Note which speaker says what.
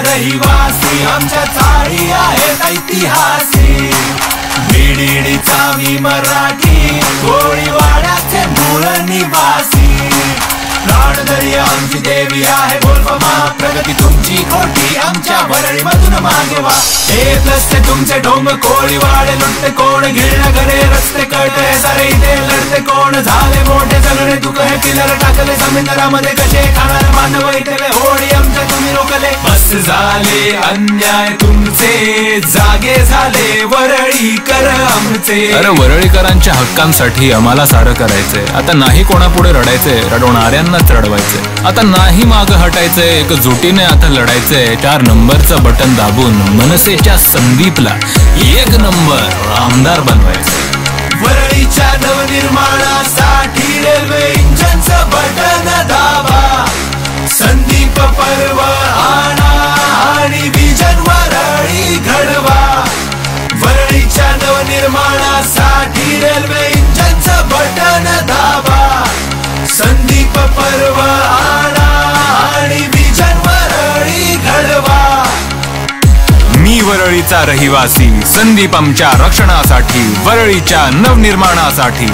Speaker 1: रहिवासी आमच्या चाळी आहेत ऐतिहासिक. बीडीडीचा मी मराठी कोळीवाड्याचे मूळ निवासी. प्राणदर्या आमची देवी आहे बोलबमा, प्रगती तुमची खोटी आमच्या वरळी मधून मागे वा. हे प्लसचे तुमचे ढोंग कोळीवाडे लुटते कोण, गिरणं घरे रस्ते कळते सारे इथे लढते कोण. झाले मोठे सगळे दुःख हे पिलर टाकले समुद्रामध्ये कसे खाणार मानव इथे होळी आमच्या तुम्ही रोखले. बस झाले अन्याय तुमचे जागे झाले वरळीकर आमचे.
Speaker 2: अरे वरळीकरांच्या हक्कांसाठी आम्हाला सारं करायचंय. आता नाही कोणापुढे रडायचंय, रडवणाऱ्यांनाच रडवायचंय. आता नाही माग हटायचंय, एकजुटीने आता लढायचंय. 4 नंबरचं बटन दाबून मनसेच्या संदीपला 1 नंबर आमदार बनवायचंय.
Speaker 1: वरळीच्या नवनिर्माणासाठी रेल्वे इंजिनचं बटन दाबा. संदीप पर्व आणा आणि विजन वरळी घडवा. वरळीच्या नवनिर्माणासाठी रेल्वे इंजिनचं बटन दाबा. संदीप पर्व आणा आणि विजन वरळी घडवा.
Speaker 2: मी वरळीचा रहिवासी, संदीप आमच्या रक्षणासाठी, वरळीच्या नवनिर्माणासाठी.